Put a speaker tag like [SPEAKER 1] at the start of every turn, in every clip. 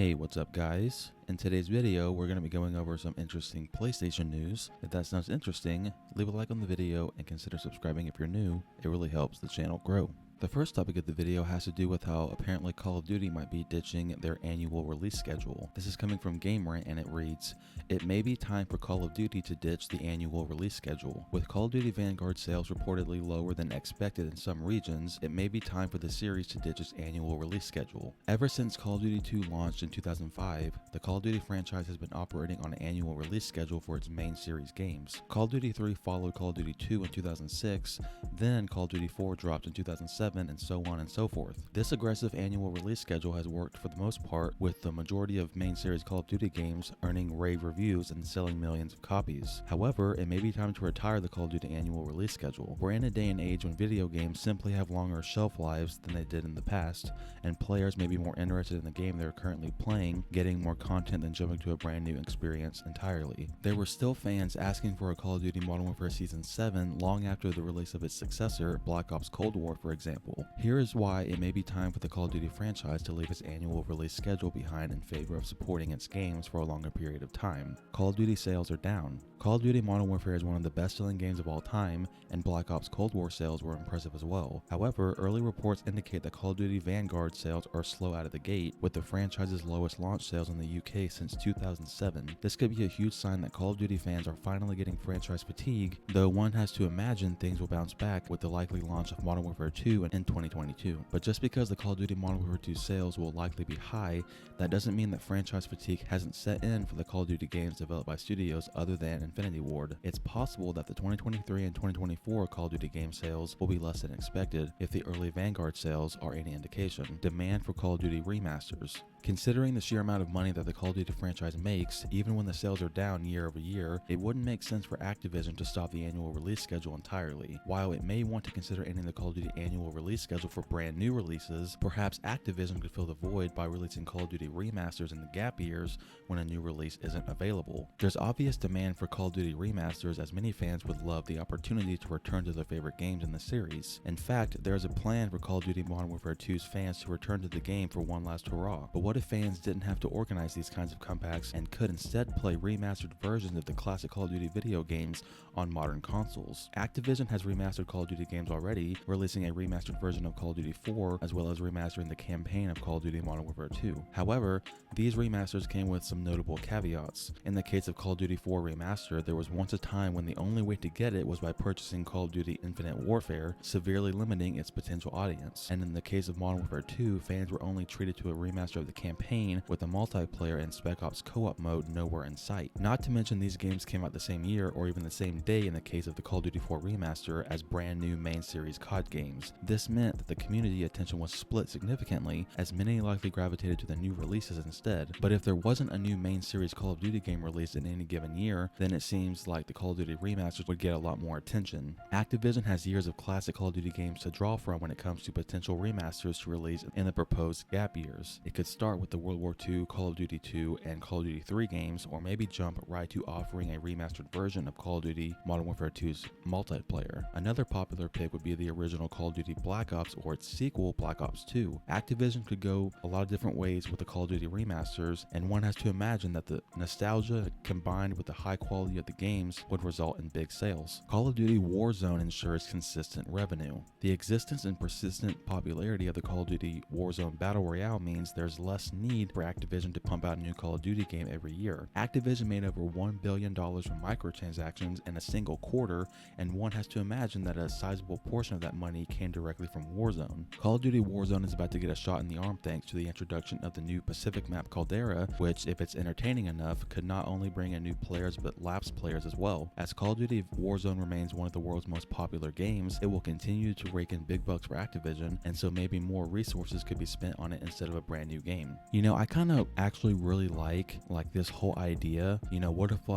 [SPEAKER 1] Hey, what's up guys? In today's video, we're going to be going over some interesting PlayStation news. If that sounds interesting, leave a like on the video and consider subscribing if you're new. It really helps the channel grow. The first topic of the video has to do with how apparently Call of Duty might be ditching their annual release schedule. This is coming from GameRant and it reads, "It may be time for Call of Duty to ditch the annual release schedule. With Call of Duty Vanguard sales reportedly lower than expected in some regions, it may be time for the series to ditch its annual release schedule. Ever since Call of Duty 2 launched in 2005, the Call of Duty franchise has been operating on an annual release schedule for its main series games. Call of Duty 3 followed Call of Duty 2 in 2006, then Call of Duty 4 dropped in 2007, and so on and so forth. This aggressive annual release schedule has worked for the most part, with the majority of main series Call of Duty games earning rave reviews and selling millions of copies. However, it may be time to retire the Call of Duty annual release schedule. We're in a day and age when video games simply have longer shelf lives than they did in the past, and players may be more interested in the game they're currently playing, getting more content than jumping to a brand new experience entirely. There were still fans asking for a Call of Duty Modern Warfare Season 7 long after the release of its successor, Black Ops Cold War, for example. Here is why it may be time for the Call of Duty franchise to leave its annual release schedule behind in favor of supporting its games for a longer period of time. Call of Duty sales are down. Call of Duty Modern Warfare is one of the best-selling games of all time, and Black Ops Cold War sales were impressive as well. However, early reports indicate that Call of Duty Vanguard sales are slow out of the gate, with the franchise's lowest launch sales in the UK since 2007. This could be a huge sign that Call of Duty fans are finally getting franchise fatigue, though one has to imagine things will bounce back with the likely launch of Modern Warfare 2 in 2022. But just because the Call of Duty Modern Warfare 2 sales will likely be high, that doesn't mean that franchise fatigue hasn't set in for the Call of Duty games developed by studios other than Infinity Ward. It's possible that the 2023 and 2024 Call of Duty game sales will be less than expected if the early Vanguard sales are any indication. Demand for Call of Duty remasters. Considering the sheer amount of money that the Call of Duty franchise makes, even when the sales are down year over year, it wouldn't make sense for Activision to stop the annual release schedule entirely. While it may want to consider ending the Call of Duty annual release schedule for brand new releases, perhaps Activision could fill the void by releasing Call of Duty remasters in the gap years when a new release isn't available. There's obvious demand for Call of Duty remasters, as many fans would love the opportunity to return to their favorite games in the series. In fact, there's a plan for Call of Duty Modern Warfare 2's fans to return to the game for one last hurrah. But what if fans didn't have to organize these kinds of comebacks and could instead play remastered versions of the classic Call of Duty video games on modern consoles? Activision has remastered Call of Duty games already, releasing a remastered version of Call of Duty 4, as well as remastering the campaign of Call of Duty Modern Warfare 2. However, these remasters came with some notable caveats. In the case of Call of Duty 4 Remastered, there was once a time when the only way to get it was by purchasing Call of Duty Infinite Warfare, severely limiting its potential audience. And in the case of Modern Warfare 2, fans were only treated to a remaster of the campaign with a multiplayer and Spec Ops co-op mode nowhere in sight. Not to mention these games came out the same year or even the same day in the case of the Call of Duty 4 Remaster as brand new main series COD games. This meant that the community attention was split significantly, as many likely gravitated to the new releases instead. But if there wasn't a new main series Call of Duty game released in any given year, then it seems like the Call of Duty remasters would get a lot more attention. Activision has years of classic Call of Duty games to draw from when it comes to potential remasters to release in the proposed gap years. It could start with the World War II, Call of Duty 2, and Call of Duty 3 games, or maybe jump right to offering a remastered version of Call of Duty Modern Warfare 2's multiplayer. Another popular pick would be the original Call of Duty Black Ops or its sequel Black Ops 2. Activision could go a lot of different ways with the Call of Duty remasters, and one has to imagine that the nostalgia combined with the high quality of the games would result in big sales. Call of Duty Warzone ensures consistent revenue. The existence and persistent popularity of the Call of Duty Warzone Battle Royale means there's less need for Activision to pump out a new Call of Duty game every year. Activision made over $1 billion from microtransactions in a single quarter, and one has to imagine that a sizable portion of that money came directly from Warzone. Call of Duty Warzone is about to get a shot in the arm thanks to the introduction of the new Pacific map Caldera, which, if it's entertaining enough, could not only bring in new players but lapsed players as well. As Call of Duty Warzone remains one of the world's most popular games, it will continue to rake in big bucks for Activision, and so maybe more resources could be spent on it instead of a brand new game. You know, I kind of actually really like this whole idea. You know, what if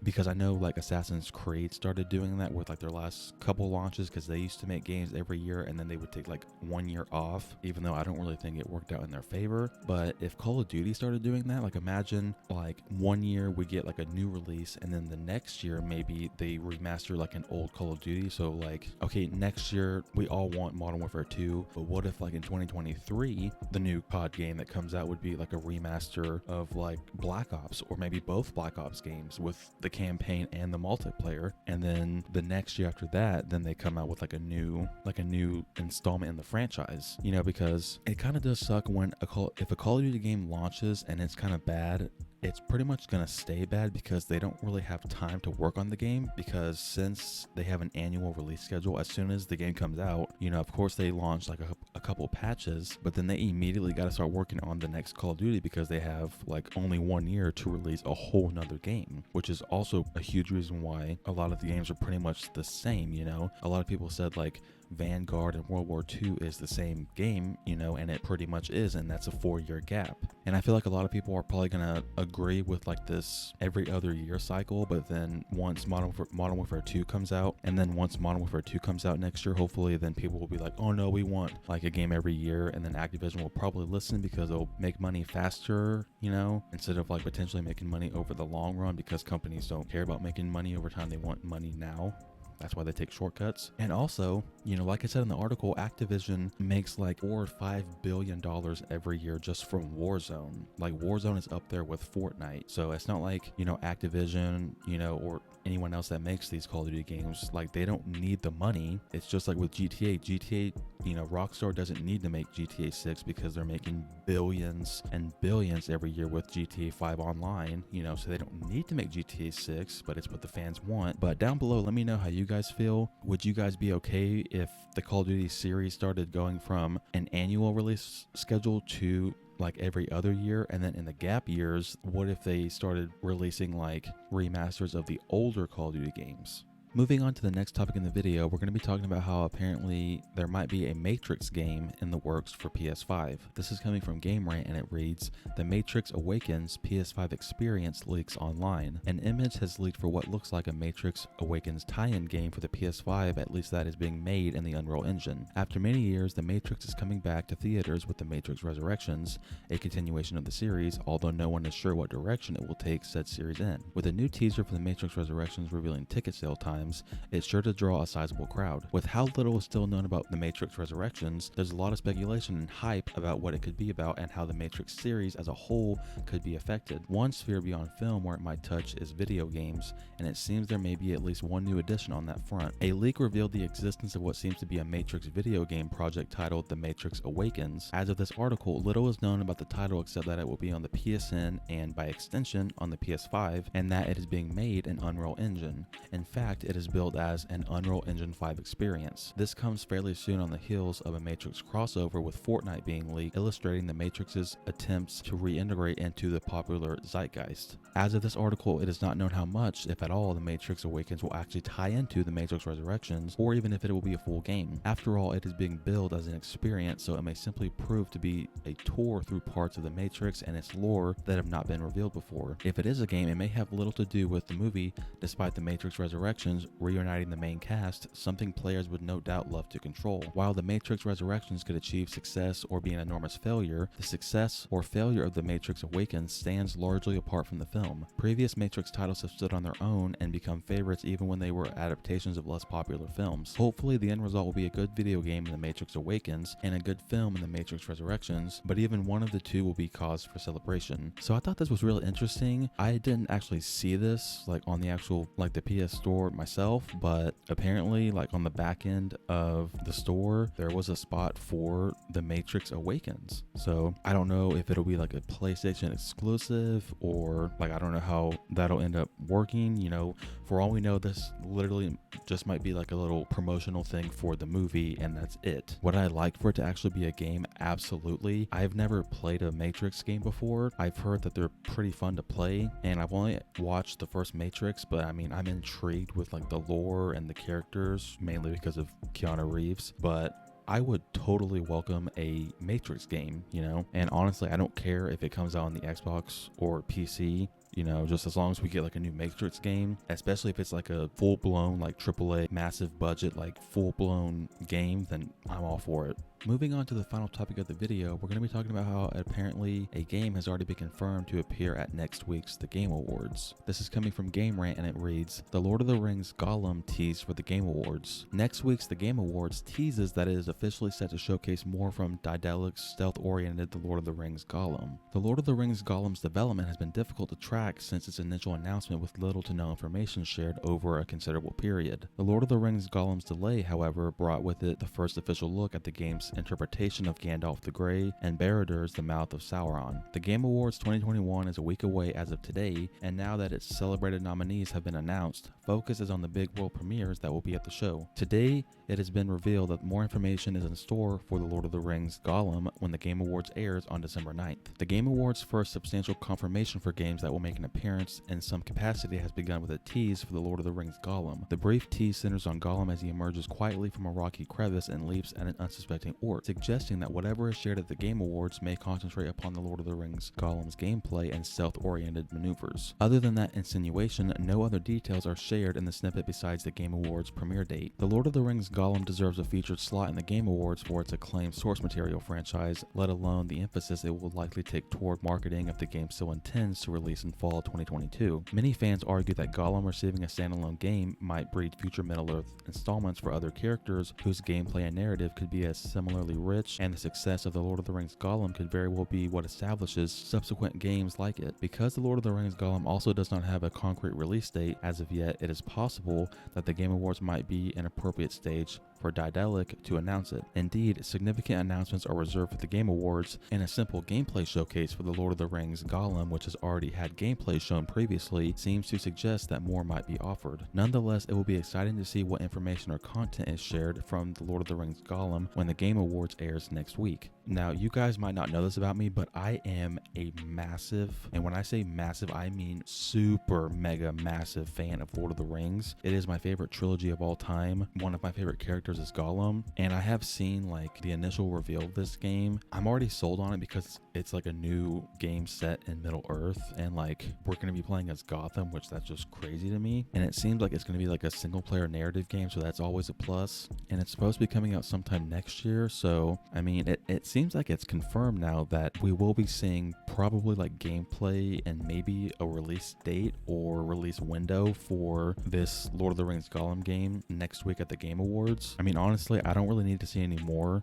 [SPEAKER 1] because I know like Assassin's Creed started doing that with like their last couple launches, because they used to make games every year and then they would take like 1 year off, even though I don't really think it worked out in their favor. But if Call of Duty started doing that, like imagine like 1 year we get like a new release, and then the next year maybe they remaster like an old Call of Duty. So like, okay, next year we all want Modern Warfare 2, but what if like in 2023 the new COD game that comes out would be like a remaster of like Black Ops, or maybe both Black Ops games with the campaign and the multiplayer, and then the next year after that then they come out with like a new installment in the franchise, you know, because it kind of does suck when if a Call of Duty game launches and it's kind of bad, it's pretty much going to stay bad because they don't really have time to work on the game, because since they have an annual release schedule, as soon as the game comes out, you know, of course they launch like a couple patches, but then they immediately got to start working on the next Call of Duty because they have like only 1 year to release a whole nother game, which is also a huge reason why a lot of the games are pretty much the same. You know, a lot of people said like Vanguard and World War II is the same game, you know, and it pretty much is, and that's a 4-year gap. And I feel like a lot of people are probably gonna agree with like this every other year cycle, but then once Modern Warfare 2 comes out, and then once Modern Warfare 2 comes out next year, hopefully then people will be like, oh no, we want like a game every year, and then Activision will probably listen because they'll make money faster, you know, instead of like potentially making money over the long run, because companies don't care about making money over time, they want money now. That's why they take shortcuts. And also, you know, like I said in the article, Activision makes like $4 or $5 billion every year just from Warzone. Like Warzone is up there with Fortnite. So it's not like, you know, Activision, you know, or anyone else that makes these Call of Duty games, like they don't need the money. It's just like with GTA, you know, Rockstar doesn't need to make GTA 6 because they're making billions and billions every year with GTA 5 online, you know, so they don't need to make GTA 6, but it's what the fans want. But down below, let me know how you guys feel. Would you guys be okay if the Call of Duty series started going from an annual release schedule to like every other year? And then in the gap years, what if they started releasing like remasters of the older Call of Duty games? Moving on to the next topic in the video, we're going to be talking about how apparently there might be a Matrix game in the works for PS5. This is coming from GameRant, and it reads, "The Matrix Awakens PS5 experience leaks online. An image has leaked for what looks like a Matrix Awakens tie-in game for the PS5, at least that is being made in the Unreal Engine. After many years, The Matrix is coming back to theaters with The Matrix Resurrections, a continuation of the series, although no one is sure what direction it will take said series in. With a new teaser for The Matrix Resurrections revealing ticket sale times, it's sure to draw a sizable crowd. With how little is still known about The Matrix Resurrections, there's a lot of speculation and hype about what it could be about and how the Matrix series as a whole could be affected. One sphere beyond film where it might touch is video games, and it seems there may be at least one new addition on that front. A leak revealed the existence of what seems to be a Matrix video game project titled The Matrix Awakens. As of this article, little is known about the title except that it will be on the PSN and by extension on the PS5, and that it is being made in Unreal Engine. In fact, it is billed as an Unreal Engine 5 experience. This comes fairly soon on the heels of a Matrix crossover with Fortnite being leaked, illustrating the Matrix's attempts to reintegrate into the popular zeitgeist. As of this article, it is not known how much, if at all, The Matrix Awakens will actually tie into The Matrix Resurrections, or even if it will be a full game. After all, it is being billed as an experience, so it may simply prove to be a tour through parts of The Matrix and its lore that have not been revealed before. If it is a game, it may have little to do with the movie, despite The Matrix Resurrections reuniting the main cast, something players would no doubt love to control. While The Matrix Resurrections could achieve success or be an enormous failure, the success or failure of The Matrix Awakens stands largely apart from the film. Previous Matrix titles have stood on their own and become favorites even when they were adaptations of less popular films. Hopefully the end result will be a good video game in The Matrix Awakens and a good film in The Matrix Resurrections, but even one of the two will be cause for celebration. So I thought this was really interesting. I didn't actually see this like on the actual like the PS Store myself, but apparently like on the back end of the store there was a spot for The Matrix Awakens. So I don't know if it'll be like a PlayStation exclusive, or like I don't know how that'll end up working. You know, for all we know, this literally just might be like a little promotional thing for the movie, and that's it. Would I like for it to actually be a game? Absolutely. I've never played a Matrix game before. I've heard that they're pretty fun to play, and I've only watched the first Matrix, but I mean, I'm intrigued with like the lore and the characters, mainly because of Keanu Reeves, but I would totally welcome a Matrix game, you know? And honestly, I don't care if it comes out on the Xbox or PC. You know, just as long as we get like a new Matrix game, especially if it's like a full-blown like AAA massive budget like full-blown game, then I'm all for it. Moving on to the final topic of the video, we're going to be talking about how apparently a game has already been confirmed to appear at next week's The Game Awards. This is coming from Game Rant and it reads, The Lord of the Rings Gollum teased for the Game Awards. Next week's The Game Awards teases that it is officially set to showcase more from Daedelic's stealth-oriented The Lord of the Rings Gollum. The Lord of the Rings Gollum's development has been difficult to track since its initial announcement with little to no information shared over a considerable period. The Lord of the Rings Gollum's delay, however, brought with it the first official look at the game's interpretation of Gandalf the Grey and Baradur's The Mouth of Sauron. The Game Awards 2021 is a week away as of today, and now that its celebrated nominees have been announced, focus is on the big world premieres that will be at the show. Today, it has been revealed that more information is in store for The Lord of the Rings Gollum when the Game Awards airs on December 9th. The Game Awards' first substantial confirmation for games that will make an appearance in some capacity has begun with a tease for The Lord of the Rings Gollum. The brief tease centers on Gollum as he emerges quietly from a rocky crevice and leaps at an unsuspecting orc, suggesting that whatever is shared at the Game Awards may concentrate upon the Lord of the Rings Gollum's gameplay and stealth-oriented maneuvers. Other than that insinuation, no other details are shared in the snippet besides the Game Awards premiere date. The Lord of the Rings Gollum deserves a featured slot in the Game Awards for its acclaimed source material franchise, let alone the emphasis it will likely take toward marketing if the game still intends to release in fall 2022. Many fans argue that Gollum receiving a standalone game might breed future Middle-earth installments for other characters whose gameplay and narrative could be as similarly rich, and the success of The Lord of the Rings Gollum could very well be what establishes subsequent games like it. Because The Lord of the Rings Gollum also does not have a concrete release date as of yet, it is possible that the Game Awards might be an appropriate stage for Daedalic to announce it. Indeed, significant announcements are reserved for the Game Awards, and a simple gameplay showcase for The Lord of the Rings Gollum, which has already had gameplay shown previously, seems to suggest that more might be offered. Nonetheless, it will be exciting to see what information or content is shared from The Lord of the Rings Gollum when the Game Awards airs next week. Now, you guys might not know this about me, but I am a massive, and when I say massive, I mean super mega massive fan of Lord of the Rings. It is my favorite trilogy of all time. One of my favorite characters is Gollum, and I have seen like the initial reveal of this game. I'm already sold on it because it's like a new game set in Middle Earth, and like we're going to be playing as Gotham, which that's just crazy to me. And it seems like it's going to be like a single player narrative game, so that's always a plus. And it's supposed to be coming out sometime next year, so I mean it seems like it's confirmed now that we will be seeing probably like gameplay and maybe a release date or release window for this Lord of the Rings Gollum game next week at the Game Awards. I mean, honestly, I don't really need to see any more.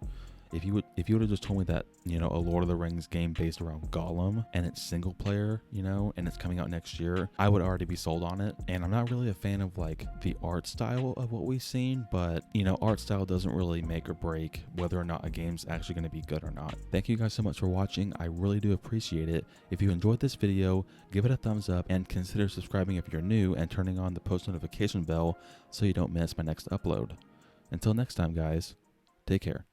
[SPEAKER 1] If you would have just told me that, you know, a Lord of the Rings game based around Gollum and it's single player, you know, and it's coming out next year, I would already be sold on it. And I'm not really a fan of like the art style of what we've seen, but you know, art style doesn't really make or break whether or not a game's actually going to be good or not. Thank you guys so much for watching. I really do appreciate it. If you enjoyed this video, give it a thumbs up and consider subscribing if you're new and turning on the post notification bell so you don't miss my next upload. Until next time, guys, take care.